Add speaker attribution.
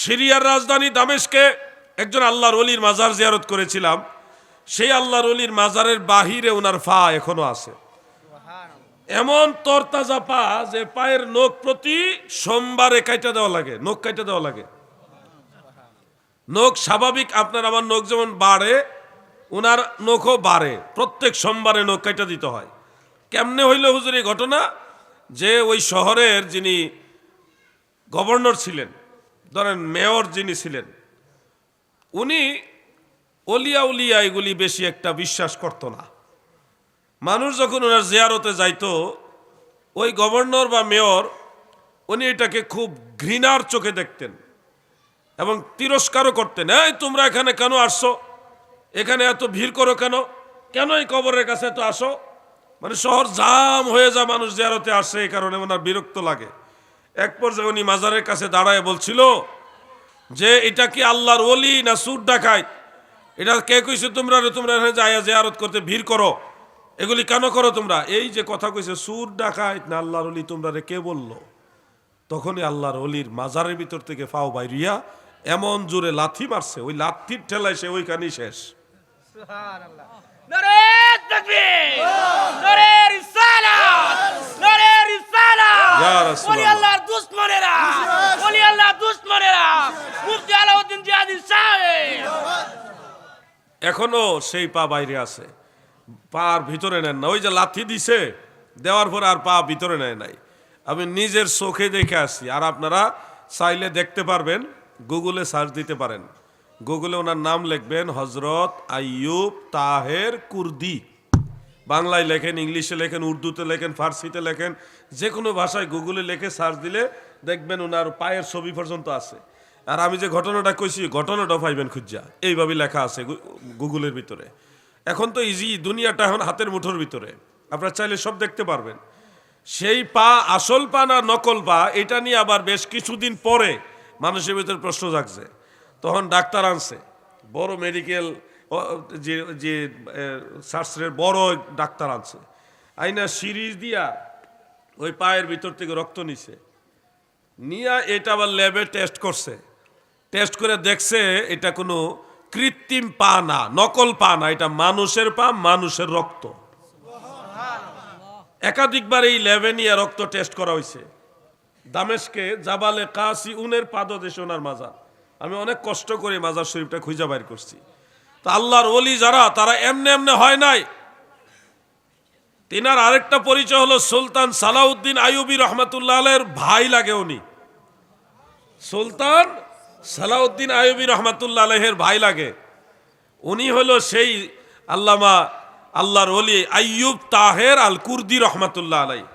Speaker 1: সিরিয়ার রাজধানী দামেস্কে একজন আল্লাহর ওলির মাজার জিয়ারত করেছিলাম। সেই আল্লাহর ওলির মাজারের বাহিরে ওনার পা এখনো আছে, এমন তরতাজা পা যে পায়ের নখ প্রতি সোমবারে কাইটা দেওয়া লাগে, নখ কাইটা দেওয়া লাগে। নখ স্বাভাবিক, আপনার আমার নখ যেমন বাড়ে, ওনার নখও বাড়ে, প্রত্যেক সোমবারে নখ কাইটা দিতে হয়। কেমনে হইল হুজুর এই ঘটনা? যে ওই শহরের যিনি গভর্নর ছিলেন, ধরেন মেয়র যিনি ছিলেন, উনি অলিয়া উলিয়া এগুলি বেশি একটা বিশ্বাস করতো না। মানুষ যখন ওনার জিয়ারতে যাইতো, ওই গভর্নর বা মেয়র উনি এটাকে খুব ঘৃণার চোখে দেখতেন এবং তিরস্কারও করতেন। এই তোমরা এখানে কেন আসছো, এখানে এত ভিড় করো কেন, কেন এই কবরের কাছে এত আসো? মানে শহর জাম হয়ে যা, মানুষ জিয়ারতে আসে, এই কারণে ওনার বিরক্ত লাগে। এক পর্যায়ে উনি মাজারের কাছে দাঁড়ায় বলছিল যে এটা কি আল্লাহর ওলি না সুর ডাকাইত? এটা কে কইছে তোমরা এখানে যাইয়া জিয়ারত করতে ভিড় করো, এগুলি কেন করো তোমরা? এই যে কথা কইছে সুর ডাকাইত না আল্লাহর ওলি তোমরা রে কে বললো? তখনই আল্লাহর ওলির মাজারের ভিতর থেকে ফাও বাইরিয়া এমন জোরে লাথি মারছে, ওই লাথির ঠেলায় সে ওইখানেই শেষ।
Speaker 2: সুবহানাল্লাহ। নারে তাকবীর, নারে রিসালাত, নারে রিসালাত।
Speaker 1: ইয়া রাসূলুল্লাহ।
Speaker 2: ওলি আল্লাহর দুশমনেরা, ওলি আল্লাহর দুশমনেরা, মুফতি আলাউদ্দিন জিহাদি সাহেব
Speaker 1: এখনো সেই পা বাইরে আছে, পার ভিতরে নেন না। ওই যে লাথি দিছে, দেওয়ার পরে আর পা ভিতরে নেয় নাই। আমি নিজের চোখে দেখে আসি। আর আপনারা চাইলে দেখতে পারবেন, গুগলে সার্চ দিতে পারেন, গুগলে ওনার নাম লিখবেন হজরত আইয়ুব তাহের কুর্দি। বাংলায় লেখেন, ইংলিশে লেখেন, উর্দুতে লেখেন, ফার্সিতে লেখেন, যে কোনো ভাষায় গুগলে লিখে সার্চ দিলে দেখবেন ওনার পায়ের ছবি পর্যন্ত আছে। আর আমি যে ঘটনাটা কইছি, ঘটনাটা পাইবেন খুঁজা, এইভাবে লেখা আছে গুগলের ভিতরে। এখন তো ইজি, দুনিয়াটা এখন হাতের মুঠোর ভিতরে, আপনারা চাইলে সব দেখতে পারবেন। সেই পা আসল পা না নকল পা, এটা নিয়ে আবার বেশ কিছুদিন পরে মানুষের ভিতরে প্রশ্ন জাগছে। তখন ডাক্তার আনছে, বড় মেডিকেল যে শাস্ত্রের বড় ডাক্তার আনছে, আইনা সিরিজ দিয়া ওই পায়ের ভিতর থেকে রক্ত নিছে, নিয়ে এটা আবার ল্যাবে টেস্ট করছে। টেস্ট করে দেখছে এটা কোনো কৃত্রিম পা না, নকল পা না, এটা মানুষের পা, মানুষের রক্ত। একাধিকবার এই ল্যাবে নিয়ে রক্ত টেস্ট করা হয়েছে। দামেস্কে জাবালে কাসি উনের পাদদেশে ওনার মাজার। আমি অনেক কষ্ট করে মাজার শরীফটা খুঁজে বাইর করছি। তো আল্লাহর ওলি যারা, তারা এমনি এমনি হয় নাই। তিনার আরেকটা পরিচয় হলো সুলতান সালাউদ্দিন আইয়ুবী রহমাতুল্লাহ আলাইহির ভাই লাগে উনি। সুলতান সালাউদ্দিন আইয়ুবী রহমাতুল্লাহ আলাইহির ভাই লাগে। উনি হলো সেই আল্লামা আল্লাহর ওলি আইয়ুব তাহের আল কুর্দি রহমাতুল্লাহ আলাইহি।